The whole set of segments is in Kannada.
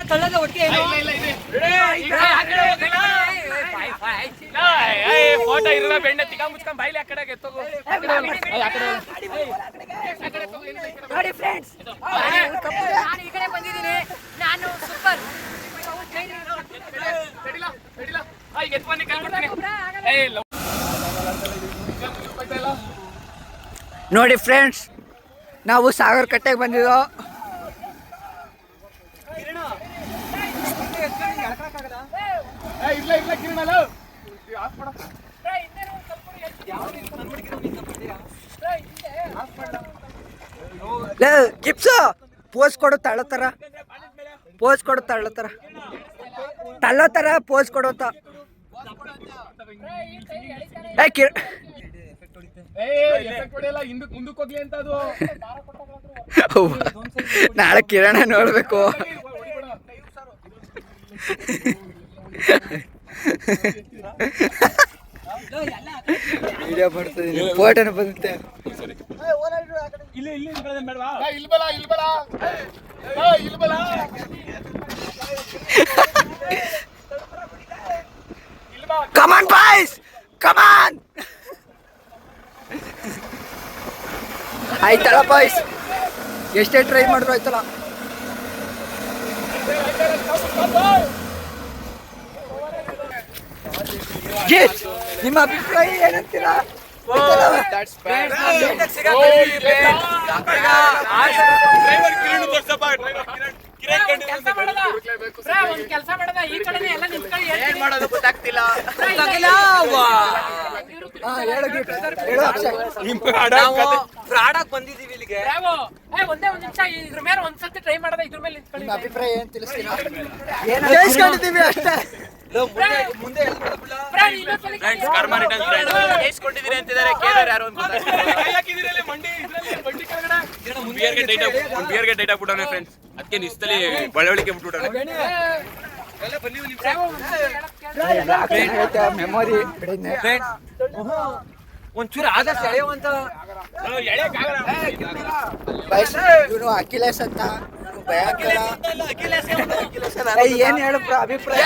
ತಳ್ಳದ ಒಟ್ಟಿಗೆ ಫೋಟೋ ಇರೋ ಬೆಣ್ಣೆ ತಿಕ್ಕ ಮುಚ್ಕೊಂಡ್ ಬಾಯಿಲಿ ಆ ಕಡೆಗೆ ಎತ್ತೋಗು. ನೋಡಿ ಫ್ರೆಂಡ್ಸ್, ನಾನು ಈ ಕಡೆ ಬಂದಿದ್ದೀನಿ. ನಾನು ಸೂಪರ್ ನೋಡಿ ಫ್ರೆಂಡ್ಸ್, ನಾವು ಸಾಗರ್ ಕಟ್ಟೆಗೆ ಬಂದಿದ್ದೋ. ಗಿಪ್ಸು ಪೋಸ್ ಕೊಡು ತಳ್ಳತರ, ಪೋಸ್ ಕೊಡು ತಳ್ಳತರ, ತಳ್ಳತರ ಪೋಸ್ ಕೊಡುತ್ತ. ನಾಳೆ ಕಿರಣ ನೋಡ್ಬೇಕು. ವಿಡಿಯೋ ಮಾಡ್ತಿದ್ದೀನಿ, ಫೋಟೋನ ಬಂದುತ್ತೆ. ಕಮಾನ್ ಬಾಯ್ಸ್, ಕಮಾನ್. ಆಯ್ತಲ್ಲ ಬಾಯ್ಸ್, ಎಷ್ಟೇ ಟ್ರೈ ಮಾಡಿದ್ರು ಆಯ್ತಲ್ಲ. ನಿಮ್ಮ ಅಭಿಪ್ರಾಯ ಏನಂತೀರಾ? ಕೆಲಸ ಮಾಡದ ಈ ಕಡೆ ಎಲ್ಲ ನಿಂತ್ಕೊಳ್ಳಿ, ಮಾಡೋದು ಗೊತ್ತಾಗ್ತಿಲ್ಲ. ಪ್ರಾಡಕ್ಟ್ ಬಂದಿದೀವಿ ಇಲ್ಲಿಗೆ. ಒಂದೇ ಒಂದ್ ನಿಮಿಷ ಇದ್ರ ಮೇಲೆ ಒಂದ್ಸತಿ ಟ್ರೈ ಮಾಡದ, ಇದ್ರ ಮೇಲೆ ನಿಂತ್ಕೊಳ್ಳಿ. ಅಭಿಪ್ರಾಯ ಏನ್ ತಿಳಿಸ್ತೀರಾ? ಜಯಿಸ್ಕೊಂಡಿದ್ದೀವಿ ಅಷ್ಟೇ. ಮುಂದೆ ಕೊಟ್ಟಿದ್ದೀರಿ ಅಂತಿದ್ದಾರೆ, ಕೇಳೋರು ಯಾರು ಅಂತ ಬಿಯರ್ಗೆ ಟೈಟ್ ಆಗ್ಬಿಟ್ಟವನೆ ಫ್ರೆಂಡ್ಸ್. ಅದಕ್ಕೆ ನಿಸ್ತಲಿ ಬಳ್ಳವಳಿಕೆ ಬಿಟ್ಬಿಟ್ಟವನೆ. ಮೆಮೊರಿ ಒಂಚೂರು ಆದಷ್ಟು ಎಳೆಯುವಂತ ಇವನು ಅಖಿಲೇಶ್ ಅಂತ ಭಯಂಕರ. ಏನ್ ಹೇಳು ಅಭಿಪ್ರಾಯ?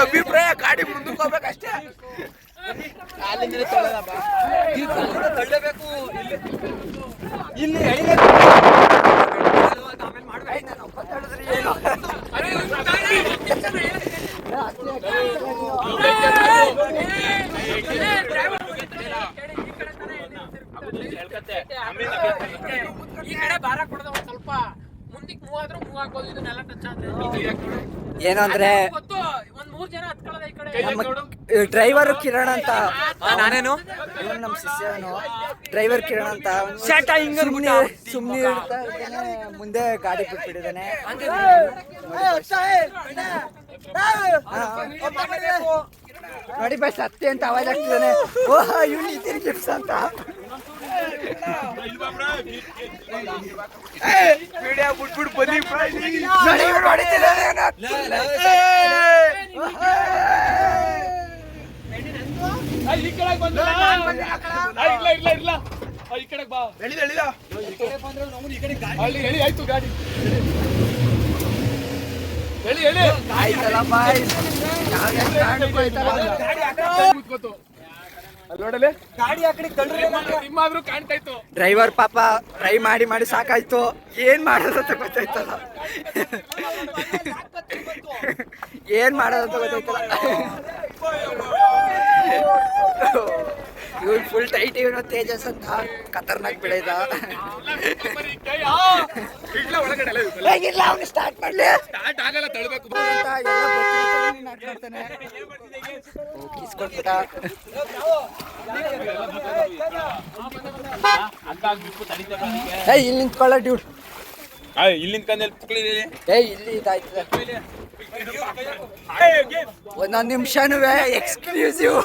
ಅಭಿಪ್ರಾಯ ಗಾಡಿ ಮುಂದಕ್ಕೆ ಹೋಗ್ಬೇಕಷ್ಟೇ. ತಳ್ಳಬೇಕು, ಇಲ್ಲಿ ಈ ಕಡೆ ಭಾರ ಕೊಡದ ಒಂದ್ ಸ್ವಲ್ಪ ಮುಂದಕ್ಕೆ ಮೂವ್ ಆದ್ರೂ ಮೂವ್ ಆಗ್ಬೋದು. ಇದನ್ನೆಲ್ಲ ಟಚ್ ಆದ್ರೆ ಏನು ಅಂದ್ರೆ ಗೊತ್ತು, ಒಂದ್ 3 ಜನ ಹತ್ಕೊಳ್ಳೋದ ಈ ಕಡೆ. ಡ್ರೈವರ್ ಕಿರಣ್ ಅಂತ, ನಾನೇನು ಇವನು ನಮ್ಮ ಶಿಷ್ಯನು. ಡ್ರೈವರ್ ಕಿರಣ್ ಅಂತ ಸುಮ್ಮನೆ ಇಡ್ತಾ ಇದ್ದಾನೆ, ಮುಂದೆ ಗಾಡಿ ಬಿಟ್ಬಿಟ್ಟಿದ್ದಾನೆ. ನೋಡಿ ಬಸ್ ಹತ್ತಿ ಅಂತ ಅವಾಜ್ ಆಗ್ತಿದ್ದಾನೆ. ಓಹ್ ಇವ್ನು ನಿತಿನ್ ಗಿಫ್ಟ್ಸ್ ಅಂತ. ನೋಡಿ ಇವ್ರು ಹೊಡಿತಿದ್ದಾನೆ. ಆಯ್ತಲ್ಲ ಬಾಯ್, ಡ್ರೈವರ್ ಪಾಪ ಟ್ರೈ ಮಾಡಿ ಮಾಡಿ ಸಾಕಾಯ್ತು, ಏನ್ ಮಾಡೋದಂತ ಗೊತ್ತಾಯ್ತಲ್ಲ, ಏನ್ ಮಾಡೋದಂತ ಗೊತ್ತಾಯ್ತಲ್ಲ. ಇವ್ನು ಫುಲ್ ಟೈಟ್, ಇವನು ತೇಜಸ್ ಅಂತ ಖತರ್ನಾಕ್ ಬೆಳೆದ. ಅವ್ನು ಸ್ಟಾರ್ಟ್ ಮಾಡ್ಲಿ ಕಿಸ್ಕೊಟ್ಬಿಟ್ಟ. ಇಲ್ಲಿ ನಿಂತ್ಕೊಳ್ಳ ಡ್ಯೂಡ್, ಇಲ್ಲಿ ಇಲ್ಲಿ ಇದಾಯ್ತದೆ. ಒಂದೊಂದು ನಿಮಿಷನೂ ಎಕ್ಸ್ಕ್ಲೂಸಿವ್.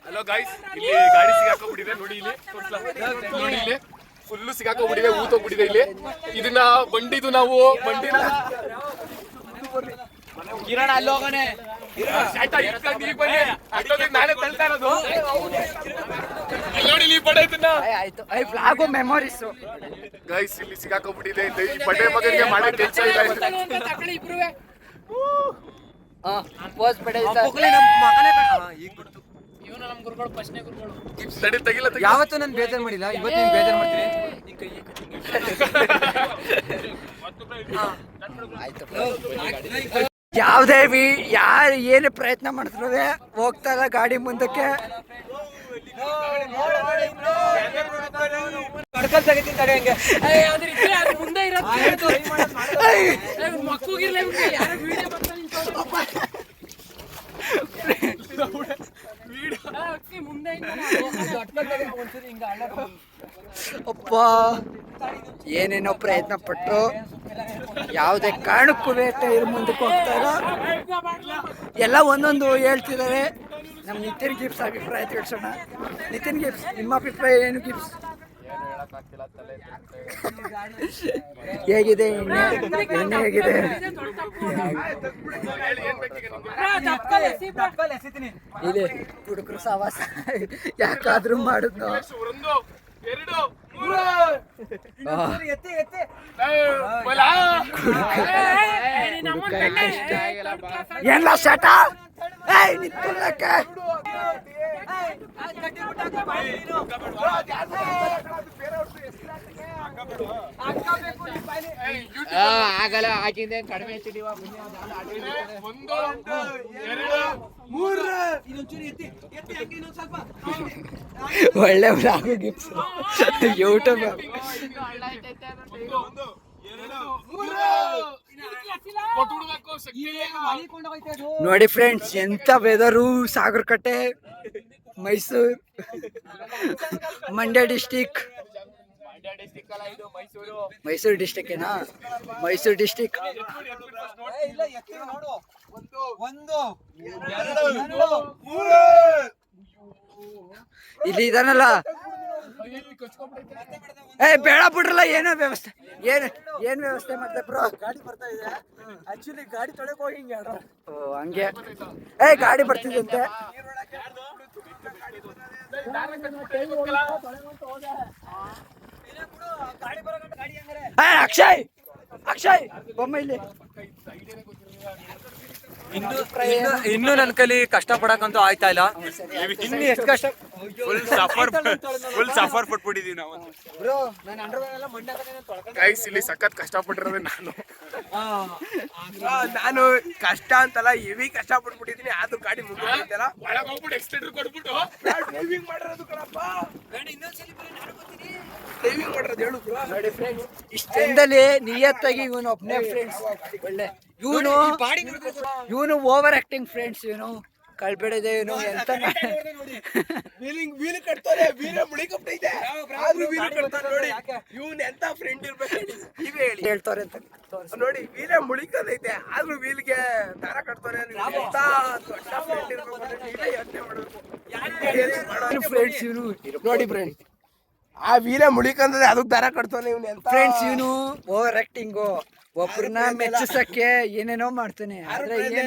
ಹಲೋ ಗೈಸ್, ಇಲ್ಲಿ ಗಾಡಿ ಸಿಗಾಕೋಬಿಟ್ಟಿದೆ ನೋಡಿ, ಇಲ್ಲಿ ನೋಡಿ, ಇಲ್ಲಿ ಫುಲ್ಲು ಸಿಗಾಕೋಬಿಟ್ಟಿದೆ, ಊತೋಗ್ಬಿಟ್ಟಿದೆ ಇಲ್ಲಿ. ಇದನ್ನ ಬಂಡಿದು ನಾವು ಬಂಡಿನ ಕಿರಣ ಅಲ್ಲಿ ಹೋಗನೆ ಶಾಟ ಇಟ್ಕೊಂಡು ಈಗ ಬನ್ನಿ ಅಷ್ಟೊತ್ತಿಗೆ ನಾನೇ ತಳ್ತಾ ಇರೋದು ನೋಡಿ ಈ ಪಡೆ ಇದನ್ನ ಆಯ್ತು ಫ್ಲಾಗು ಮೆಮೊರೀಸು ಗೈಸ್ ಇಲ್ಲಿ ಸಿಗಾಕೊಂಡ್ಬಿಟ್ಟಿದೆ ಈ ಪಡೆ ಮಗನಿಗೆ ಮಾಡೋ ಕೆಲಸ ಇಲ್ಲ ತಗೊಳ್ಳಿ ಇಬ್ರುವೆ. ಪೋಸ್ ಪಡೆ ಇವನು ನಮ್ ಗುರುಗಳು ಫಸ್ಟ್ನೇ ಗುರುಗಳು. ತಡಿ ತೆಗಿಲ್ಲ ಯಾವತ್ತೂ ನಾನು ಬೇಜಾರು ಮಾಡಿಲ್ಲ, ಇವತ್ತು ನೀನು ಬೇಜಾರು ಮಾಡ್ತೀನಿ. ಯಾವುದೇ ಯಾರು ಏನು ಪ್ರಯತ್ನ ಮಾಡಿದ್ರು ಹೋಗ್ತಾ ಇಲ್ಲ ಗಾಡಿ ಮುಂದಕ್ಕೆ. ಅದ್ರ ಇದ್ರೆ ಅದ್ರ ಮುಂದೆ ಇರೋದು ಮಕ್ಕಳಿಗಿರ್ಲಿ ಯಾರೋ ವಿಡಿಯೋ ಬರ್ತಾ ಮುಂದೆ ಅಪ್ಪ ಏನೇನೋ ಪ್ರಯತ್ನ ಪಟ್ರು ಯಾವುದೇ ಕಾರಣಕ್ಕೂ ಟೈರ್ ಮುಂದಕ್ಕೆ ಹೋಗ್ತಾ ಇಲ್ಲ. ಎಲ್ಲ ಒಂದೊಂದು ಹೇಳ್ತಿದ್ದಾರೆ. ನಮ್ಮ ನಿತಿನ್ ಗಿಫ್ಟ್ಸ್ ಅಭಿಪ್ರಾಯ ತಿಳಿಸೋಣ. ನಿತಿನ್ ಗಿಫ್ಟ್ಸ್ ನಿಮ್ಮ ಅಭಿಪ್ರಾಯ ಏನು? ಗಿಫ್ಟ್ಸ್ ಹೇಗಿದೆ ಎಣ್ಣೆ ಹೇಗಿದೆ? ಇದೆ ಹುಡುಗರು ಸವಾಸ ಯಾಕಾದ್ರೂ ಮಾಡಿದ್ನೋ. ಎಲ್ಲ ಶಟ ನಿಂತ್ಕೊಳ್ಳಕ್ಕೆ ಆಗಲ್ಲ. ಹಾಕಿಂದ ಕಡಿಮೆ ಒಳ್ಳೆ ಬ್ಲಾಗು ಗಿಫ್ಟ್ಸ್ ಯೂಟ್ಯೂಬ್. ನೋಡಿ ಫ್ರೆಂಡ್ಸ್, ಎಂತ weather. Sagarakatte, Mysuru, Mandya district. Mysuru district ಏನಾ? ಮೈಸೂರು ಡಿಸ್ಟಿಕ್. ಇಲ್ಲಿ ಇದಾನಲ್ಲ, ಬೇಡ ಬಿಡ್ರಲ್ಲ. ಏನೋ ವ್ಯವಸ್ಥೆ ಏನ್ ವ್ಯವಸ್ಥೆ ಮಾಡ್ದೆ ಬ್ರೋ? ಗಾಡಿ ಬರ್ತಾ ಇದೆ ಆಕ್ಚುಲಿ. ಗಾಡಿ ತೊಳಕ್ ಹೋಗಿ ಹಿಂಗೆ ಹಂಗೆ ಗಾಡಿ ಬರ್ತಿದಂತೆ. ಅಕ್ಷಯ್ ಬೊಮ್ಮ ಇಲ್ಲಿ. ಇನ್ನು ನನ್ನ ಕೈಲಿ ಕಷ್ಟ ಪಡಕಂತೂ ಆಯ್ತಾ ಇಲ್ಲ. ಇನ್ನು ಎಷ್ಟು ಕಷ್ಟ, ಫುಲ್ ಸಫರ್ ಪಟ್ಬಿಟ್ಟಿದೀವಿ ನಾವು. ಬ್ರೋ ನಾನು ಅಂಡರ್ವೇರ್ ಎಲ್ಲ ಮಂಡ್ಯ ಗೈಸ್ ಇಲ್ಲಿ ಸಖತ್ ಕಷ್ಟಪಟ್ಟಿರೋದು ನಾನು ಕಷ್ಟ ಅಂತಲ್ಲ, ಹೆವಿ ಕಷ್ಟ ಪಟ್ಬಿಟ್ಟಿದೀನಿ. ಆದ್ರೂ ಗಾಡಿ ಮುಂದೆ ಒಳಗೆ ಹೋಗ್ಬಿಟ್ಟು ಎಕ್ಸ್ಟೆಂಡರ್ ಕೊಟ್ಬಿಟ್ಟು ಡ್ರೈವಿಂಗ್ ಮಾಡಿರೋದು ಕಣಪ್ಪ. ಡ್ರೈವಿಂಗ್ ಮಾಡಿರೋದು ಹೇಳು ಬ್ರೋ. ನೋಡಿ ಫ್ರೆಂಡ್ಸ್, ಇಷ್ಟೆಂದಲ್ಲಿ ನಿಯತ್ತಾಗಿ ಇವನು ಒಬ್ಬನೇ ಫ್ರೆಂಡ್ಸ್. ಒಳ್ಳೆ ಇವನು ಓವರ್ ಆಕ್ಟಿಂಗ್ ಫ್ರೆಂಡ್ಸ್. ಇವನು ಕಳ್ಬೇಡಿದೆ ಇವನು ಎಂತ ವೀಲ್ ಕಟ್ತಾರೆ, ವೀಲ್ ಮುಳಿಕಪ್ಟೈತೆ ಆದ್ರೂ ವೀಲ್ ಕಟ್ತಾರೆ. ನೋಡಿ ಇವನ್ ಎಂತ ಫ್ರೆಂಡ್ ಇರ್ಬೇಕು ನೀವೇ ಹೇಳಿ. ಹೇಳ್ತಾರೆ ಅಂತ ನೋಡಿ, ವೀಲೇ ಮುಳಿಕದೈತೆ ಆದ್ರೂ ವೀಲ್ಗೆ ದಾರ ಕಟ್ತಾರೆ. ಎಂತ ದೊಡ್ಡ ಫ್ರೆಂಡ್ ಇರ್ಬೇಕು ನೀವೇ ಯೋಚನೆ ಮಾಡಬೇಕು ಫ್ರೆಂಡ್ಸ್. ಇವನು ನೋಡಿ ಫ್ರೆಂಡ್ಸ್, ಆ ವೀಲೇ ಮುಳಿಕಂದ್ರೆ ಅದಕ್ಕೆ ದಾರ ಕಟ್ತಾನೆ ಇವನು. ಎಂತ ಫ್ರೆಂಡ್ಸ್ ಇವನು ಓವರ್ ಆಕ್ಟಿಂಗು. ಒಬ್ಬರನ್ನ ಮೆಚ್ಚಿಸಕ್ಕೆ ಏನೇನೋ ಮಾಡ್ತಾನೆ, ಆದ್ರೆ ಏನು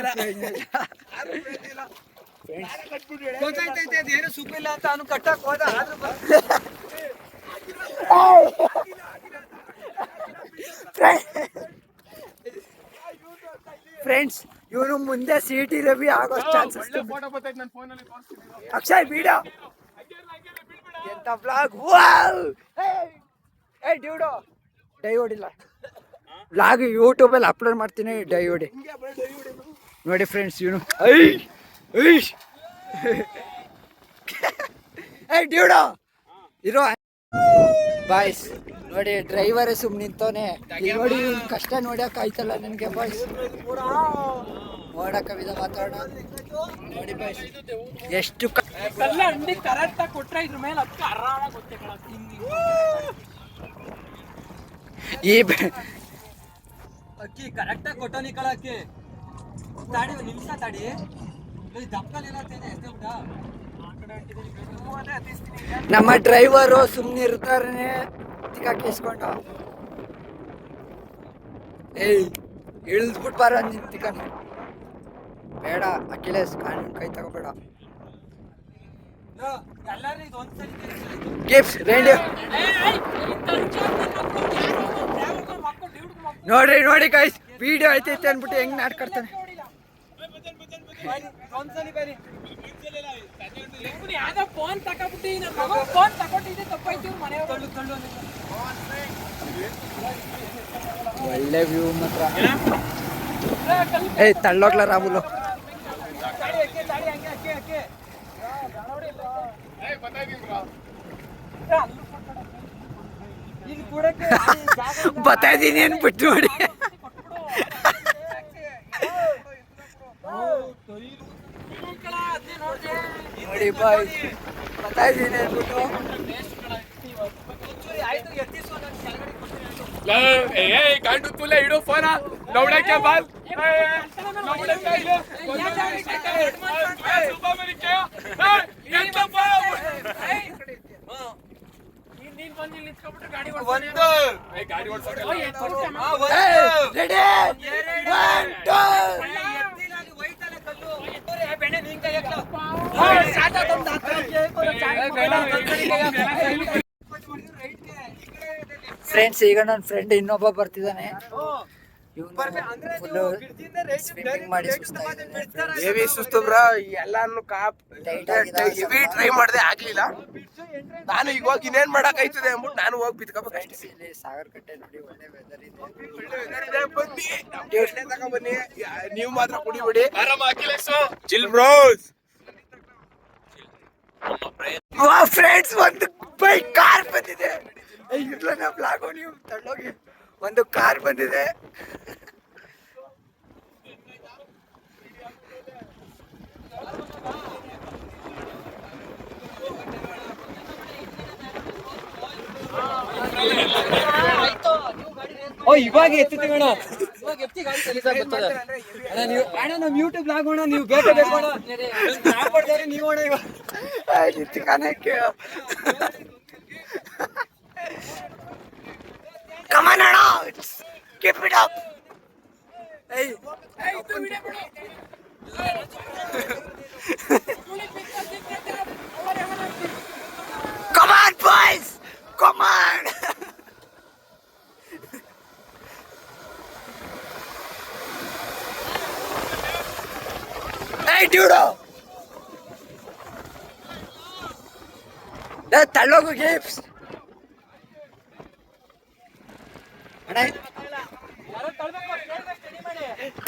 ಏನು ಸುಖ ಇಲ್ಲ ಅಂತ ಅವನು ಕಟ್ಟಕ್ ಹೋದ. ಫ್ರೆಂಡ್ಸ್, ಇವನು ಮುಂದೆ ಸಿಟಿ ರವಿ ಆಗೋ ಚಾನ್ಸಸ್. ಅಕ್ಷಯ್ ವಿಡಿಯೋ ಎಂತ ಬ್ಲಾಗ್. ಡ್ಯೂಡೋ ಡೈ ಹೊಡಿಲ್ಲ. ಬ್ಲಾಗ್ ಯೂಟ್ಯೂಬಲ್ಲಿ ಅಪ್ಲೋಡ್ ಮಾಡ್ತೀನಿ, ಡೈ ಹೊಡಿ. ನೋಡಿ ಫ್ರೆಂಡ್ಸ್, ಇವನು ಡ್ಯೂಡೋ ಇರೋ ಬಾಯ್ಸ್. ನೋಡಿ ಡ್ರೈವರೇ ಸುಮ್ಮನೆ ನಿಂತವನೆ. ನೋಡಿ ಇವ್ನ ಕಷ್ಟ ನೋಡಕ್ ಆಯ್ತಲ್ಲ ನನಗೆ ಬಾಯ್ಸ್. ನೋಡಕ ವಿಧ ಮಾತಾಡೋಣ. ನೋಡಿ ಬಾಯ್ಸ್, ಎಷ್ಟು ಕಲ್ಲ ಅಂಡಿ ಕರೆಕ್ಟ್ ಆಗಿ ಕೊಟ್ರೆ ಇದ್ರ ಮೇಲೆ ಅದಕ್ಕೆ ಆರಾಮಾಗಿ ಗೊತ್ತೇ. ಈ ಅಕ್ಕಿ ಕರೆಕ್ಟ್ ಆಗಿ ಕೊಟ್ಟೋನಿ ಕಳಕ್ಕೆ. ತಾಡಿ ಒಂದು ನಿಮಿಷ ತಾಡಿ. ದಪ್ಪಲ್ಲಿ ಏನಾಗ್ತೇನೆ ಎಷ್ಟೇ ಬಿಡ. ನಮ್ಮ ಡ್ರೈವರು ಸುಮ್ಮನೆ ಇರ್ತಾರೆ ತಿಕ್ಕಾಕಿಸ್ಕೊಂಡ. ಇಳಿದ್ಬಿಟ್ಟು ಬಾರ ನಿಂತಿಕ. ಬೇಡ ಅಖಿಲೇಶ್ ಕಾನೂನು ಕೈ ತಗೋಬೇಡ. ಗಿಫ್ಟ್ ರೆಡಿ ನೋಡ್ರಿ ನೋಡಿ ಗೈಸ್, ವಿಡಿಯೋ ಐತೈತೆ ಅನ್ಬಿಟ್ಟು ಹೆಂಗ್ ನಾಡ್ಕೊಡ್ತಾನೆ. ಫೋನ್ ತಗೊಂಡ್ಬಿಟ್ಟು ಫೋನ್ ತಗೊಂಡಿದ್ದೆ ತಪ್ಪಾಯ್ತು ಮನೆಯವರು. ಒಳ್ಳೆ ವ್ಯೂ ಮಾತ್ರ. ಏಯ್ ತಳ್ಳೋಗ್ಲ ರಾಹುಲ್. ಬತ್ತಾ ಇದೀನಿ ಅನ್ಬಿಟ್ಟು ನೋಡಿ. ನೋಡಿ ಬಾಯ್, ಬತ್ತಾ ಇದೀನಿ ಅನ್ಬಿಟ್ಟು गांडू तुला इडो फोना नवड्याच्या बाल ಗಾಡಿ ಫ್ರೆಂಡ್ಸ್, ಈಗ ನನ್ನ ಫ್ರೆಂಡ್ ಇನ್ನೊಬ್ಬ ಬರ್ತಿದ್ದಾನೆ. ಸ್ವಿಮ್ಮಿಂಗ್ ಮಾಡಿ ಹೆವಿ ಸುಸ್ತು ಬ್ರೋ. ಎಲ್ಲಾನು ಹೆವಿ ಟ್ರೈ ಮಾಡಿದೆ, ಆಗ್ಲಿಲ್ಲ. ನಾನು ಈಗ ಹೋಗಿ ಇನ್ನೇನ್ ಮಾಡಕ್ ಆಯ್ತದೆ ಅಂದ್ಬಿಟ್ಟು ನಾನು ಹೋಗಿ ಬಿತ್ಕೋಬೇಕಷ್ಟೇ. ಇಲ್ಲಿ ಸಾಗರ್ ಕಟ್ಟೆ ನೋಡಿ, ಒಳ್ಳೆ ವೆದರ್ ಇದೆ. ಬನ್ನಿ, ಎಣ್ಣೆ ತಗೊಂಡ್ಬನ್ನಿ. ನೀವು ಮಾತ್ರ ಕುಡಿಬಿಡಿ. Chill bros. ಫ್ರೆಂಡ್ಸ್, ಒಂದು ಬೈಕ್ ಕಾರ್ ಬಂದಿದೆ. ಇರ್ಲ ಬ್ಲಾಗು, ನೀವು ತಳ್ಳೋಗಿ. ಒಂದು ಕಾರ್ ಬಂದಿದೆ. ಇವಾಗ ಎತ್ತಿ ಅಣ್ಣ, ನೀವು ಅಣ್ಣ ನಮ್ ಯೂಟ್ಯೂಬ್ ಬ್ಲಾಗ್ ಅಣ್ಣ, ನೀವು ಬೇಕು ಬೇಕು ಅಣ್ಣ, ನೀವು ಅಣ್ಣ ಇವಾಗ Come on, Anna! Keep it up! Hey! Come on, boys! Come on! Hey, dude! That talogo gives.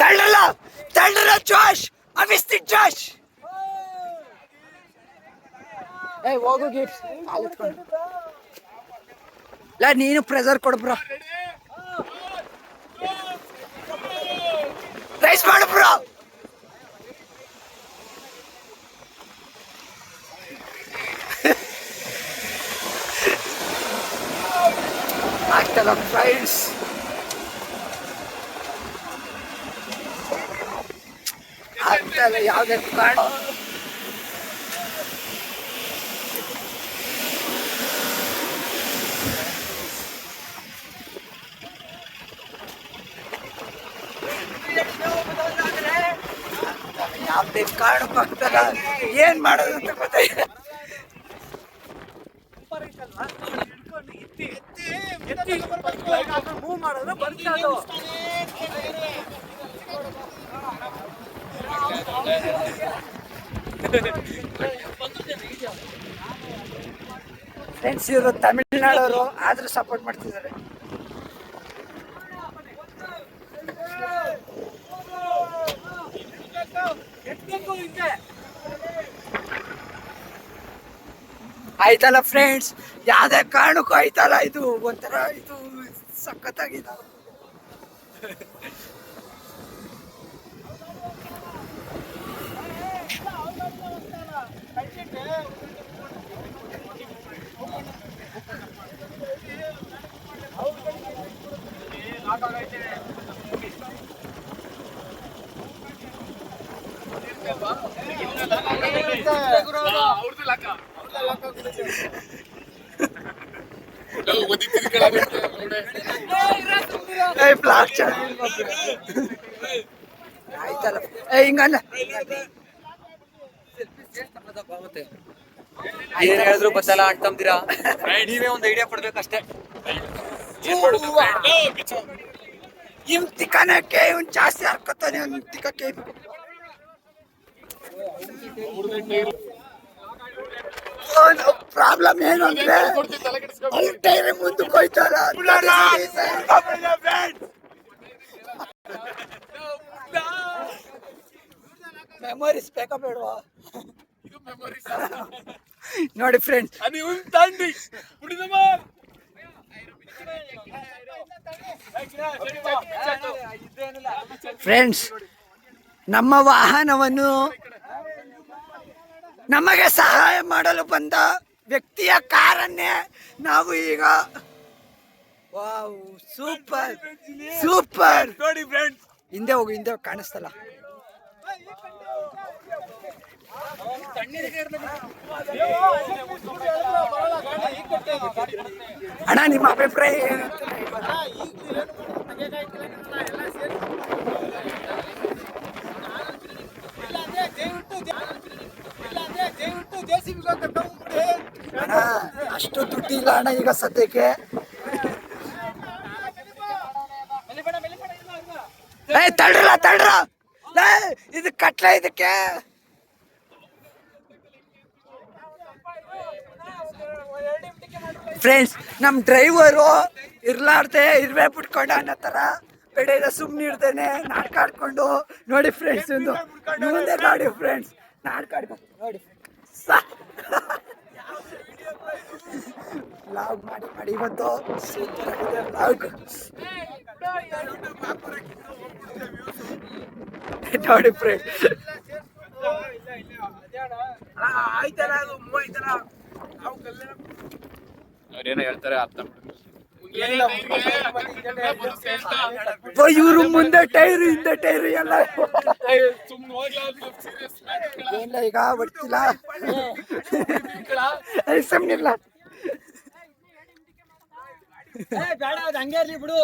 ತಳ್ಳಲ್ಲ ಜೋಶ್, ಅವಿಸ್ತಿ ಜೋಶ್. ಏ ಹೋಗು ಗಿಫ್ಟ್ ಕಾಲಿಟ್ಕೊಂಡು. ಇಲ್ಲ ನೀನು ಪ್ರೆಸರ್ ಕೊಡು ಬ್ರೋ, ರೈಸ್ ಮಾಡು ಬ್ರೋ. ಆಗ್ತಲ್ಲ ಫ್ರೆಂಡ್ಸ್. ಆಗ್ತಲ್ಲ ಯಾವುದೇ ಕಾರಣ. ಯಾವುದೇ ಕಾರಣಕ್ಕೂ ಆಗ್ತಲ್ಲ. ಏನ್ ಮಾಡೋದು ಅಂತ ಗೊತ್ತಾಗಿಲ್ಲ. ಫ್ರೆಂಡ್ಸ್, ಇವರು ತಮಿಳ್ನಾಡವರು ಆದ್ರೂ ಸಪೋರ್ಟ್ ಮಾಡ್ತಿದ್ದಾರೆ. ಆಯ್ತಲ್ಲ ಫ್ರೆಂಡ್ಸ್, ಯಾವ್ದೇ ಕಾರಣಕ್ಕೂ ಆಯ್ತಲ್ಲ. ಇದು ಒಂಥರ ಇದು ಸಖತ್ತಾಗಿದೆ. ಬ್ಲಾಕ್ ಆಯ್ತಲ್ಲ ಹಿಂಗಲ್ಲ ಏನ್ ಹೇಳಿದ್ರು ಗೊತ್ತಲ್ಲ ಅಂಟಂದಿರಾ ನೀವೇ ಒಂದ್ ಐಡಿಯಾ ಕೊಡ್ಬೇಕಷ್ಟೇ. ಇವ್ ತಿಕ್ಕನಕ್ಕೆ ಇವ್ನ್ ಜಾಸ್ತಿ ಹಾಕೋತಾನೆ ಇವ್ನ್ ತಿಕ್ಕಕ್ಕೆ. ಪ್ರಾಬ್ಲಮ್ ಏನು ಅಂದ್ರೆ ಅವ್ರ ಟೈರ್ ಮುಂದಕ್ಕೆ ಹೋಯ್ತಾರ. ಮೆಮೊರೀಸ್ ಬೇಕಾ ಬೇಡವಾ? ನೋಡಿ ಫ್ರೆಂಡ್ಸ್, ಫ್ರೆಂಡ್ಸ್ ನಮ್ಮ ವಾಹನವನ್ನು ನಮಗೆ ಸಹಾಯ ಮಾಡಲು ಬಂದ ವ್ಯಕ್ತಿಯ ಕಾರನ್ನೇ ನಾವು ಈಗ ವಾವ್ ಸೂಪರ್ ಸೂಪರ್. ಹಿಂದೆ ಹೋಗಿ ಕಾಣಿಸ್ತಲ್ಲ. ಅಣ್ಣ ನಿಮ್ಮ ಅಭಿಪ್ರಾಯ ಏನು? ಅಣ್ಣ ಅಷ್ಟು ದುಡ್ಡಿಲ್ಲ ಅಣ್ಣ ಈಗ ಸದ್ಯಕ್ಕೆ. ತಡ್ರ ಇದು ಕಟ್ಲ ಇದಕ್ಕೆ. ಫ್ರೆಂಡ್ಸ್ ನಮ್ ಡ್ರೈವರು ಇರ್ಲಾರ್ದೆ ಇರ್ವೇ ಬಿಟ್ಕೊಂಡ ಅನ್ನೋ ತರ ಬೆಳೆದ ಸುಮ್ಮನೆ ಇರ್ತೇನೆ ನಾಡ್ಕಾಡ್ಕೊಂಡು. ನೋಡಿ ಫ್ರೆಂಡ್ಸ್ ಒಂದು ಮುಂದೆ ನೋಡಿ ಫ್ರೆಂಡ್ಸ್ ನಾಡ್ಕಾಡ್ಕೊಂಡು ನೋಡಿ ಲಾಗ್ ಮಾಡಿ ಇವತ್ತು ಲಾಗ್ ನೋಡಿ ಫ್ರೆಂಡ್ಸ್. ಅವ್ರೇನೋ ಹೇಳ್ತಾರೆ ಅರ್ಥ ಇವ್ರು ಮುಂದೆ ಟೈರು ಹಿಂದೆ ಟೈರು ಎಲ್ಲ ಏನಿಲ್ಲ ಈಗ ಬರ್ತಿಲ್ಲ ಸುಮ್ನಿಲ್ಲ. ಬೇಡ ಅದು ಹಂಗೆ ಇರ್ಲಿ ಬಿಡು.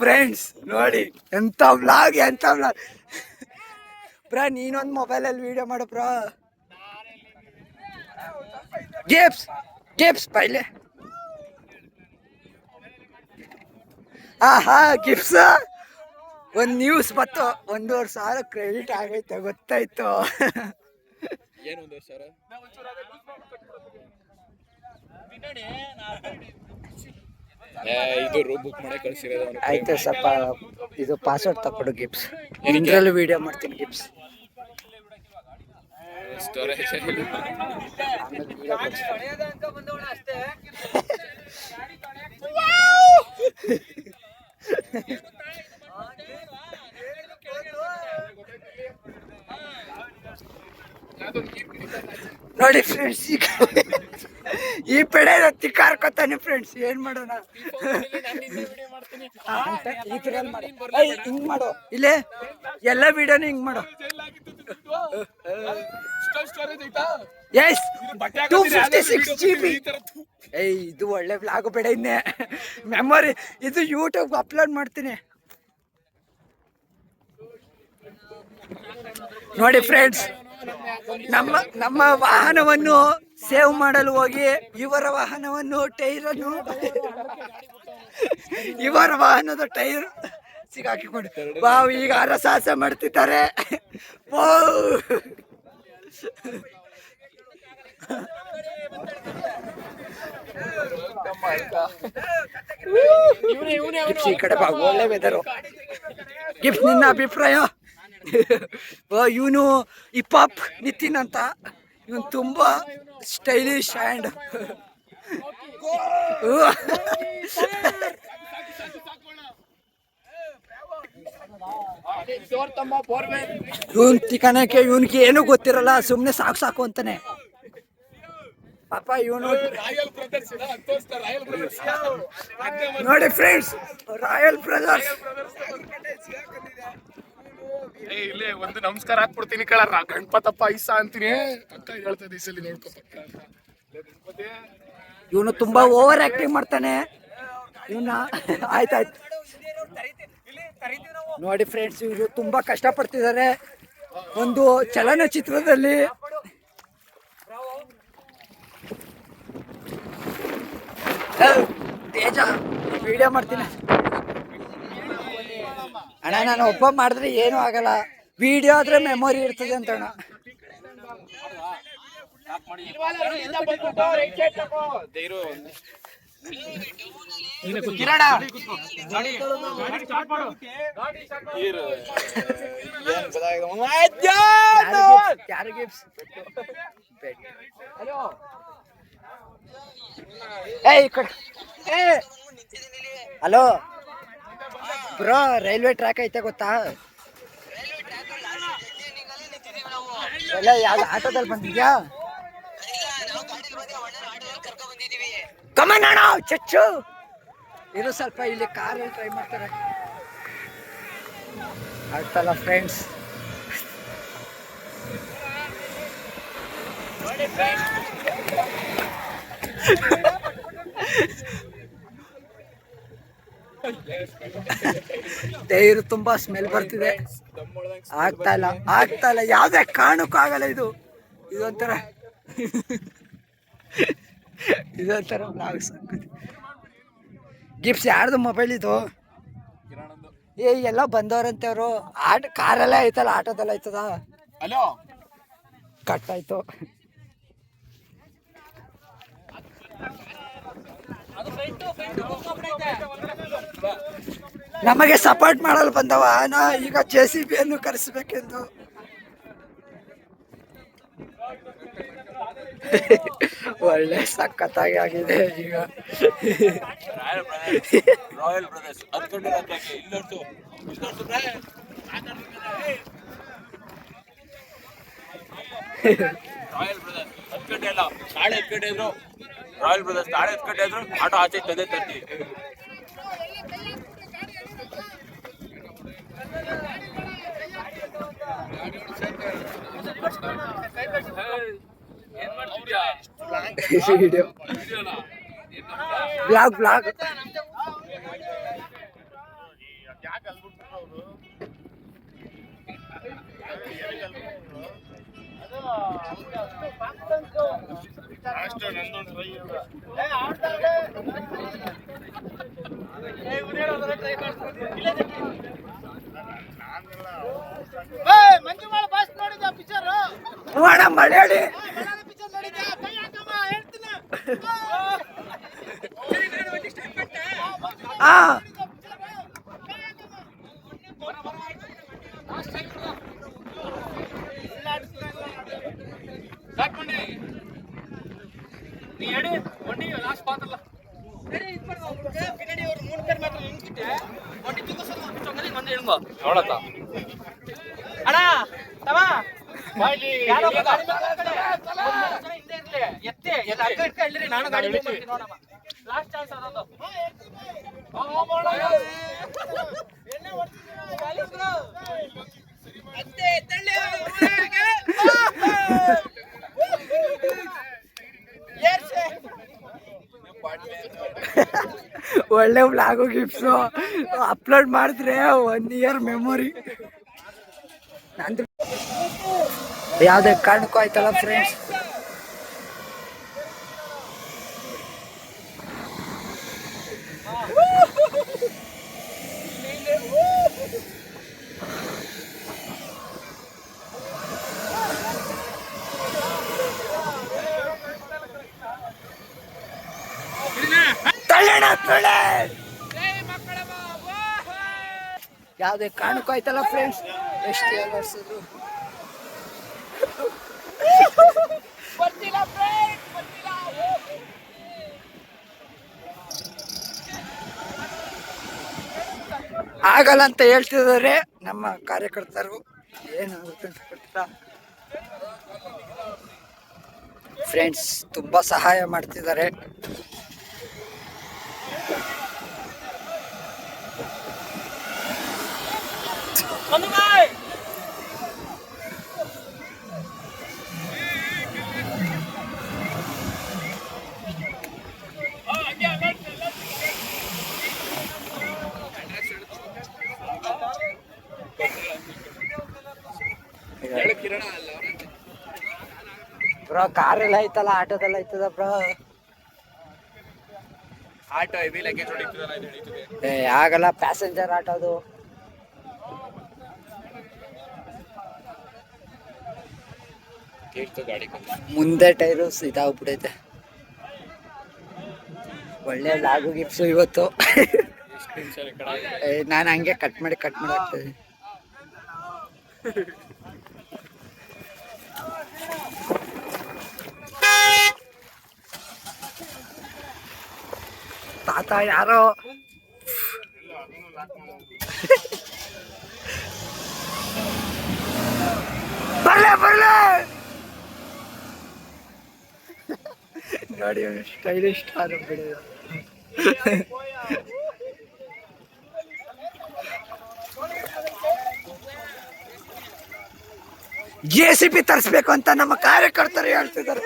ಫ್ರೆಂಡ್ಸ್ ನೋಡಿ ಎಂತ ವ್ಲಾಗ್ ಬ್ರಾ. ನೀನೊಂದು ಮೊಬೈಲಲ್ಲಿ ವಿಡಿಯೋ ಮಾಡು ಬ್ರಾ. ಗಿಫ್ಟ್ಸ್ ಪೈಲೆ ಗಿಫ್ಟ್ಸ್ ಒಂದು ನ್ಯೂಸ್ ಬತ್ತು. 1,500 ಕ್ರೆಡಿಟ್ ಆಗೈತೆ ಗೊತ್ತಾಯ್ತು. ಏನು 1,500? ಇದು ರೂಮ್ ಬುಕ್ ಮಾಡಿ ಕಳ್ಸಿರೋದು. ಆಯ್ತು ಸ್ವಲ್ಪ ಇದು ಪಾಸ್ವರ್ಡ್ ತಕ್ಕೊಡು ಗಿಫ್ಟ್ಸ್. ಇದರಲ್ಲಿ ವಿಡಿಯೋ ಮಾಡ್ತೀನಿ ಗಿಫ್ಟ್ಸ್. ಸ್ಟೋರೇಜ್ ನೋಡಿ ಫ್ರೆಂಡ್ಸ್ ಈ ಪೆಡೆ ತಿಕ್ಕಾರ್ಕೊತಾನೆ ಫ್ರೆಂಡ್ಸ್. ಏನ್ ಮಾಡೋಣ? ಹಿಂಗ್ ಮಾಡೋ ಇಲ್ಲೇ ಎಲ್ಲ ವಿಡಿಯೋನು ಹಿಂಗ್ ಮಾಡೋ. Yes 256 GB. ಇದು ಒಳ್ಳೆ ವ್ಲಾಗ್ ಬೇಡ ಇನ್ನೇ ಮೆಮೊರಿ. ಇದು ಯೂಟ್ಯೂಬ್ ಅಪ್ಲೋಡ್ ಮಾಡ್ತೀನಿ ನೋಡಿ ಫ್ರೆಂಡ್ಸ್. ನಮ್ಮ ವಾಹನವನ್ನು ಸೇವ್ ಮಾಡಲು ಹೋಗಿ ಇವರ ವಾಹನದ ಟೈರ್ ಸಿಗಾಕಿಕೊಂಡು ವಾವ್ ಈಗ ಅರಸಾಹಸ ಮಾಡ್ತಿದ್ದಾರೆ. ಈ ಕಡೆ ಬಾ, ಒಳ್ಳೆ ವೆದರು. ಗಿಫ್ಟ್ ನಿನ್ನ ಅಭಿಪ್ರಾಯ? ಇವನು ಹಿಪಾಪ್ ನಿತಿನ್ ಅಂತ. ಇವನು ತುಂಬಾ ಸ್ಟೈಲಿಶ್ ಆ್ಯಂಡ್ ಇವನ್ ತಿಕ್ಕನಕ್ಕೆ ಇವನ್ಗೆ ಏನು ಗೊತ್ತಿರಲ್ಲ, ಸುಮ್ನೆ ಸಾಕು ಅಂತಾನೆ ಪಾಪ ಇವನು. ನೋಡಿ ಫ್ರೆಂಡ್ಸ್, ರಾಯಲ್ ಬ್ರದರ್ಸ್. ಇಲ್ಲೇ ಒಂದು ನಮಸ್ಕಾರ ಹಾಕ್ಬಿಡ್ತೀನಿ ಕಳ ಗಣಪತಪ್ಪ ಐಸಾ ಅಂತೀನಿ ಅಂತ ಹೇಳ್ತದೆ ಈ ಸಲ ನೋಡ್ಕೊ. ಇವನು ತುಂಬಾ ಓವರ್ ಆಕ್ಟಿಂಗ್ ಮಾಡ್ತಾನೆ. ಇವನ್ನ ಆಯ್ತಾಯ್ತು ನೋಡಿ ಫ್ರೆಂಡ್ಸ್, ಇವರು ತುಂಬಾ ಕಷ್ಟಪಡ್ತಿದ್ದಾರೆ ಒಂದು ಚಲನಚಿತ್ರದಲ್ಲಿ. ತೇಜ ವಿಡಿಯೋ ಮಾಡ್ತೀನಿ ಅಣ್ಣ. ನಾನು ಒಬ್ಬ ಮಾಡಿದ್ರೆ ಏನೂ ಆಗಲ್ಲ, ವಿಡಿಯೋ ಆದ್ರೆ ಮೆಮೊರಿ ಇರ್ತದೆ ಅಂತ ಅಣ್ಣ. ಹಲೋ ಬ್ರೋ, ರೈಲ್ವೆ ಟ್ರ್ಯಾಕ್ ಐತೆ ಗೊತ್ತಾ? ಎಲ್ಲ ಯಾವ್ದು ಆಟೋದಲ್ಲಿ ಬಂದಿದ್ಯಾ? ಕಮನ್ ಅಣ್ಣ, ಚಚ್ಚು ಇರು ಸ್ವಲ್ಪ, ಇಲ್ಲಿ ಕಾರಲ್ಲಿ ಟ್ರೈ ಮಾಡ್ತಾರೆ. ಆಗ್ತಲ್ಲ ಫ್ರೆಂಡ್ಸ್. ದೇವರು ತುಂಬಾ ಸ್ಮೆಲ್ ಬರ್ತಿದೆ. ಆಗ್ತಾ ಇಲ್ಲ ಯಾವ್ದೇ ಕಾರಣಕ್ಕೂ ಆಗಲ್ಲ. ಇದೊಂಥರ ಗಿಫ್ಟ್ಸ್ ಯಾರ್ದು ಮೊಬೈಲ್ ಇದು? ಎಲ್ಲ ಬಂದವ್ರಂತೆ ಅವರು. ಕಾರಲ್ಲೇ ಐತಲ್ಲ, ಆಟೋದಲ್ಲ ಐತದ? ಕಟ್ ಆಯ್ತು. ನಮಗೆ ಸಪೋರ್ಟ್ ಮಾಡಲು ಬಂದವ ಈಗ JCB ಅನ್ನು ಕರೆಸಬೇಕೆಂದು. ಒಳ್ಳೆ ಸಖತ್ತಾಗಿ ಆಗಿದೆ ಈಗ. ರಾಯಲ್ ಬ್ರದರ್ಸ್ ನಾಳೆ ಎತ್ಕಂಡೆ ಇದ್ರು. ರಾಯಲ್ ಬ್ರದರ್ಸ್ ನಾಳೆ ಎತ್ಕಂಡೆ ಇದ್ರು. ಆಟೋ ಆಚೆ ತಂದೆ ತರ್ತೀವಿ. ವಿಡಿಯೋ ಬ್ಲಾಗ್ ಮಲಯಾಳಿ ನಾನು ಗಾಡಿ ಲಾಸ್ಟ್ ಚಾನ್ಸ್ ಅದೊಂದು. ಒಳ್ಳೆ ವ್ಲಾಗು ಗಿಫ್ಟ್ಸು ಅಪ್ಲೋಡ್ ಮಾಡಿದ್ರೆ 1 year ಮೆಮೊರಿ. ನಂದು ಯಾವುದೇ ಕಾರಣಕ್ಕೂ ಆಯ್ತಲ್ಲ ಫ್ರೆಂಡ್ಸ್. ಯಾವುದೇ ಕಾರಣಕ್ಕೂ ಆಯ್ತಲ್ಲ ಫ್ರೆಂಡ್ಸ್. ಎಷ್ಟು ವರ್ಷದ್ರು ಆಗಲ್ಲ ಅಂತ ಹೇಳ್ತಿದ್ದಾರೆ ನಮ್ಮ ಕಾರ್ಯಕರ್ತರು. ಏನಾಗುತ್ತೆ ಅಂತ ಗೊತ್ತಾ ಫ್ರೆಂಡ್ಸ್, ತುಂಬಾ ಸಹಾಯ ಮಾಡ್ತಿದ್ದಾರೆ. ಬ್ರೋ ಕಾರೆಲ್ಲ ಐತಲ್ಲ, ಆಟೋದೆಲ್ಲ ಐತದ ಬ್ರೋ. ಆಟೋ ಹೆವಿ ಲಗೇಜ್ ಹೊಡಿತದಲ್ಲ ಇದು ಹಿಡಿತದೆ. ಆಗಲ್ಲ, ಪ್ಯಾಸೆಂಜರ್ ಆಟೋ ಅದು. ಗಾಡಿ ಮುಂದೆ ಟೈರು ಇದಾಗ್ಬಿಟ್ಟೈತೆ. ಒಳ್ಳೆ ಲಾಗು ಗಿಪ್ಸು ಇವತ್ತು. ನಾನು ಹಂಗೆ ಕಟ್ ಮಾಡಿ ಆಗ್ತದೆ. ತಾತ ಯಾರೋ ಬರ್ಲೆ ನೋಡಿ, ಸ್ಟೈಲಿಶ್ ಕಾರ್ ಬಿಡೋದು. JCB ತರಿಸ್ಬೇಕು ಅಂತ ನಮ್ಮ ಕಾರ್ಯಕರ್ತರು ಹೇಳ್ತಿದ್ದಾರೆ.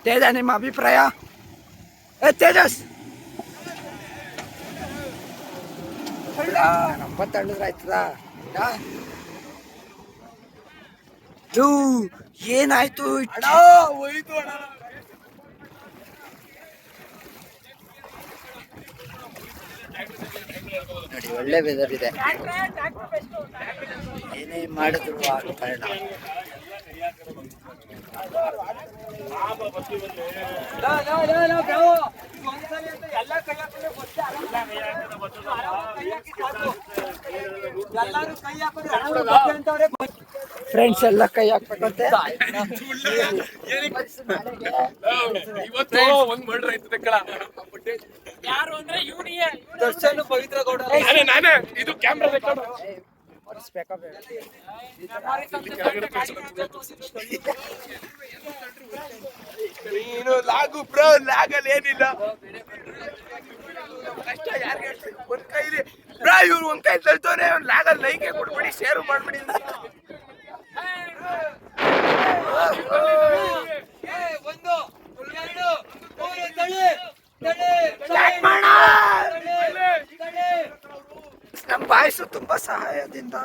ತೇಜ, ನಿಮ್ಮ ಅಭಿಪ್ರಾಯ? ತೇಜಸ್ ನಮ್ಮ ತಳ್ಳಿದ್ರೆ ಆಯ್ತದ? ಏನಾಯ್ತು? ನೋಡಿ, ಒಳ್ಳೆ ವೆದರ್ ಇದೆ. ಏನೇ ಮಾಡಿದ್ರು ಆಗ್ತಾ ಇಲ್ಲ. ಫ್ರೆಂಡ್ಸ್ ಎಲ್ಲ ಕೈ ಹಾಕ್ಬೇಕಂತೆ. ಇವತ್ತು ಒಂದ್ ಮರ್ಡರ್ ಆಯ್ತದೆ ಕಳ. ಯಾರು ಅಂದ್ರೆ ಇವನಿಗೆ ದರ್ಶನ್ ಪವಿತ್ರ ಗೌಡ. ನಾನೇ ಇದು ಕ್ಯಾಮ್ರಾ ರೆಕಾರ್ಡ್. ನೀನು ಲಾಗು ಬ್ರೋ, ಲಾಗಲ್ಲಿ ಏನಿಲ್ಲ. ಕಷ್ಟ ಯಾರಿಗೆ ಹೇಳ್ತೀವಿ? ಒಂದ್ ಕೈಲಿ ಬ್ರಾ, ಇವ್ರು ಒಂದ್ ಕೈ ತಳ್ತವ್ರೆ, ಅವ್ನು ಲಾಗಲ್ಲಿ ಲೈಕೆ ಕೊಟ್ಬಿಡಿ, ಶೇರು ಮಾಡ್ಬಿಡಿ. ನಮ್ಮ ಬಾಯ್ಸು ತುಂಬಾ ಸಹಾಯದಿಂದ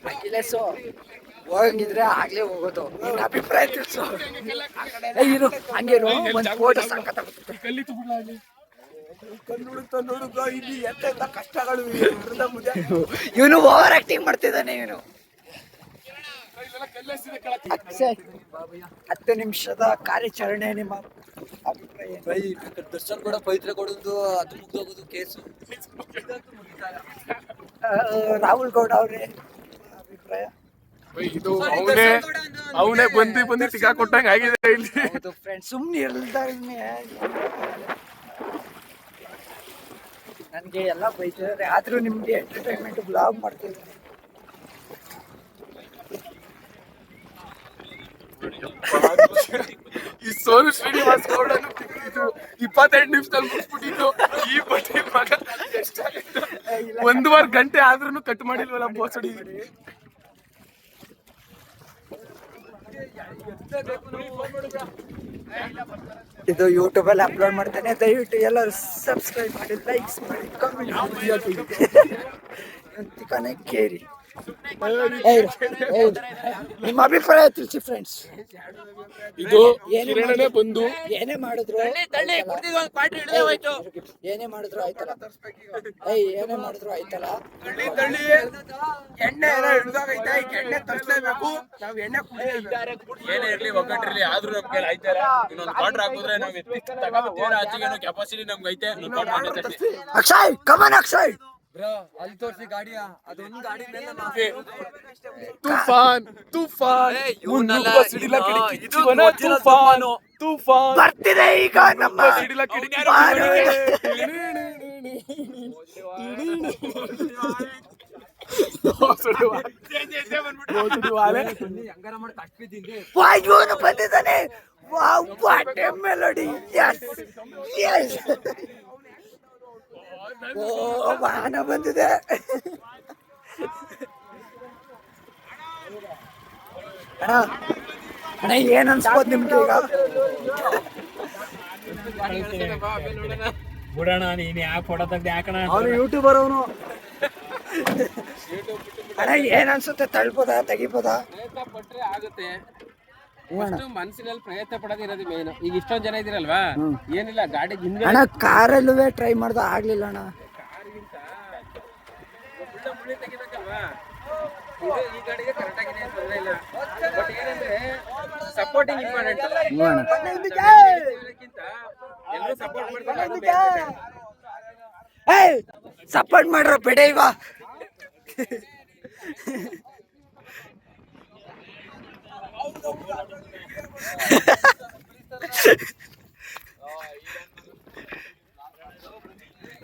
ಅಖಿಲೇಶು ಹೋಗಿದ್ರೆ ಆಗ್ಲೇ ಹೋಗೋದು. ನಿನ್ನ ಅಭಿಪ್ರಾಯ ತಿಳಿಸು. ಇರು ಹಂಗೇನು, ಒಂದು ಫೋಟೋ ಸಾಕತ್ತಾಗುತ್ತೆ. ನೋಡುಗ ಇಲ್ಲಿ ಎಂತೆಂತ ಕಷ್ಟಗಳು. ಇವನು ಓವರ್ ಆಕ್ಟಿಂಗ್ ಮಾಡ್ತಿದ್ದಾನೆ. ಇವನು ಅಕ್ಷಯ್, 10 ನಿಮಿಷದ ಕಾರ್ಯಾಚರಣೆ, ನಿಮ್ಮ ಅಭಿಪ್ರಾಯ? ದರ್ಶನ್ ಕೂಡ ಪವಿತ್ರ ಕೊಡೋದು, ಅದು ಮುಗ್ದೋಗೋದು ಕೇಸು. ರಾಹುಲ್ ಗೌಡ ಅವರೇ ಅಭಿಪ್ರಾಯ? ಇದು ಅವನೇ ಬಂದು ಸಿಗಾ ಕೊಟ್ಟಂಗ ಆಗಿದೆ ಇಲ್ಲಿ. ಹೌದು ಫ್ರೆಂಡ್ಸ್, ಸುಮ್ಮನೆ ಇಲ್ದಾನೆ ನನಗೆ ಎಲ್ಲ ಬೈತಿದ್ದಾರೆ, ಆದ್ರೂ ನಿಮ್ಗೆ ಎಂಟರ್ಟೈನ್ಮೆಂಟ್ ಬ್ಲಾಗ್ ಮಾಡ್ತಿದ್ದಾರೆ. ಈ ಸೋನು ಶ್ರೀನಿವಾಸ್ ಗೌಡ ಇದು 28 ನಿಮಿಷದಲ್ಲಿ ಮುಗಿಸ್ಬಿಟ್ಟಿದ್ದು. ಈ ಬಟ್ಟೆ ಮಗ ಎಷ್ಟಾಗಿತ್ತು? 1.5 ಗಂಟೆ ಆದ್ರೂ ಕಟ್ ಮಾಡಿಲ್ವಲ್ಲ ಬೋಸಡಿ. ಇದು ಯೂಟ್ಯೂಬ್ ಅಲ್ಲಿ ಅಪ್ಲೋಡ್ ಮಾಡ್ತೇನೆ, ದಯವಿಟ್ಟು ಎಲ್ಲರೂ ಸಬ್ಸ್ಕ್ರೈಬ್ ಮಾಡಿ, ಲೈಕ್ಸ್ ಮಾಡಿ, ಕಮೆಂಟ್ ಮಾಡಿ. ಕೇರಿ ನಿಮ್ಮ ಅಭಿಪ್ರಾಯ ತಿಳಿಸಿ ಫ್ರೆಂಡ್ಸ್. ಇದು ಕಿರಣನೇ ಬಂದು ಏನೇ ಮಾಡಿದ್ರು ಏನೇ ಮಾಡಿದ್ರು ಆಯ್ತಲ್ಲ. ಏನೇ ಮಾಡಿದ್ರು ಆಯ್ತಲ್ಲ. ಎಣ್ಣೆ ಎಲ್ಲ ಹಿಡ್ದಾಗೈತೆ, ಎಣ್ಣೆ ತರಿಸಲೇಬೇಕು. ನಾವು ಎಣ್ಣೆ ಏನೇ ಇರ್ಲಿ ಒಗ್ಗಟ್ಟಿರ್ಲಿ, ಆದ್ರೂ ನಮ್ ಕೈಲಿ ಆಯ್ತಾರೆ. ಇನ್ನೊಂದು ಕ್ವಾರ್ಟರ್ ಹಾಕಿದ್ರೆ ನಾವ್ ತಗೊಂಡ್ಬರ್ತೀವಿ. ಆಚೆಗೆ ಕೆಪಾಸಿಟಿ ನಮ್ಗೆ ಐತೆ. ಅಕ್ಷಯ್, ಕಮನ್ ಅಕ್ಷಯ್. ಬ್ರೋ ಅಲ್ಲಿ ತೋರ್ಸಿ ಗಾಡಿಯ ಅದೊಂದು ಗಾಡಿ ಮೇಲೆ ತೂಫಾನ್ ತೂಫಾನ್ ಇವ್ನಲ್ಲ, ಮುನ್ನುಗ್ಗೋ ಸಿಡಿಲ ಇದು ಕಿಡಿಕಿಚ್ಚುವನ ಗೊತ್ತಿಲ್ಲ ತೂಫಾನ್ ತುಫಾನು. ತೂಫಾನ್ ಬರ್ತಿದೆ ಈಗ ನಮ್ಮ ಸಿಡಿಲ ಹಂಗಾರ ಮಾಡಿ ಕಷ್ಟ ಬಿದ್ದಿಂದೆ ಇವನು ಬಂದಿದ್ದಾನೆ. What a melody. Yes yes. ಓ ವಾಹನ ಬಂದಿದೆ. ಅಣ್ಣ ಅಣ್ಣ ಏನ್ ಅನ್ಸ್ಬೋದು ನಿಮ್ಗೆ ಈಗ? ಬಿಡೋಣ ನೀನ್ ಯಾಕೆ ಫೋಟೋ ತೆಗ್ದು ಯಾಕಣ ಅವನು ಯೂಟ್ಯೂಬರ್ ಅವನು. ಅಣ್ಣ ಏನ್ ಅನ್ಸುತ್ತೆ? ತಳ್ಬೋದಾ ತೆಗಿಬೋದಾ? ಪ್ರಯತ್ನ ಪಟ್ರೆ ಆಗುತ್ತೆ. ಹ್ಞೂ ಅಣ್ಣ. ಮನಸ್ಸಿನಲ್ಲಿ ಪ್ರಯತ್ನ ಪಡೋದಿರೋದು ಮೇನ್. ಈಗ ಇಷ್ಟೊಂದು ಜನ ಇದೀರಲ್ವಾ, ಏನಿಲ್ಲ ಗಾಡಿ ಹಿಂದೆ ಅಣ್ಣ ಕಾರಲ್ಲೂ ಟ್ರೈ ಮಾಡ್ದ ಆಗ್ಲಿಲ್ಲ ಅಣ್ಣ. ಮುಳ್ಳಿ ತೆಗಿಬೇಕಲ್ವಾ, ಇದು ಈ ಗಾಡಿಗೆ ಕರೆಕ್ಟ್ ಆಗಿದೆ ಅಂತ ತೊಂದ್ರೆ ಇಲ್ಲ. ಬಟ್ ಏನಂದ್ರೆ ಸಪೋರ್ಟಿಂಗ್ ಇಂಪಾರ್ಟೆಂಟ್. ಹ್ಞೂ ಅಣ್ಣ. ಎಲ್ಲರೂ ಸಪೋರ್ಟ್ ಮಾಡ್ತಾರೆ. ಏಯ್ ಸಪೋರ್ಟ್ ಮಾಡ್ರ ಬೇಡ ಇವ.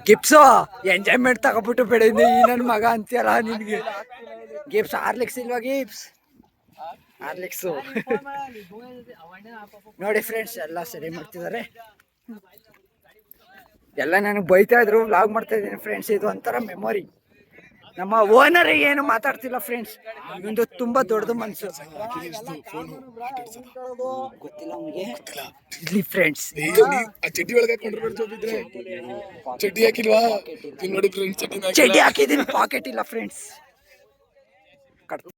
ಗಿಪ್ಸು ಎಂಜಾಯ್ಮೆಂಟ್ ತಗೋಬಿಟ್ಟು ಬೇಡ ಈ ನನ್ನ ಮಗ ಅಂತೀಯಲ್ಲ ನಿನ್ಗೆ. ಗಿಪ್ಸ್ ಆರ್ಲಿಕ್ಸ್ ಇಲ್ವಾ? ಗಿಪ್ಸ್ ಆರ್ಲಿಕ್ಸು ನೋಡಿ ಫ್ರೆಂಡ್ಸ್, ಎಲ್ಲ ಸರಿ ಮಾಡ್ತಿದ್ದಾರೆ. ಎಲ್ಲ ನನಗೆ ಬೈತಾ ಇದ್ರು, ವ್ಲಾಗ್ ಮಾಡ್ತಾ ಇದ್ದೀನಿ ಫ್ರೆಂಡ್ಸ್. ಇದು ಒಂಥರ ಮೆಮೊರಿ. ನಮ್ಮ ಓನರ್ ಏನು ಮಾತಾಡ್ತಿಲ್ಲ ಫ್ರೆಂಡ್ಸ್, ಒಂದು ತುಂಬಾ ದೊಡ್ಡದು ಮನ್ಸು. ಗೊತ್ತಿಲ್ಲ ಅವ್ನಿಗೆ. ಇಲ್ಲಿ ಫ್ರೆಂಡ್ಸ್ ಚಡ್ಡಿ ಒಳಗೆ ಹಾಕೊಂಡ್ರೆ ಜೋಬಿದ್ರೆ ಚಡ್ಡಿ ಹಾಕಿಲ್ವಾ? ಇಲ್ಲಿ ನೋಡಿ ಫ್ರೆಂಡ್ಸ್, ಚಡ್ಡಿ ಹಾಕಿದ್ದೀನಿ, ಪಾಕೆಟ್ ಇಲ್ಲ ಫ್ರೆಂಡ್ಸ್.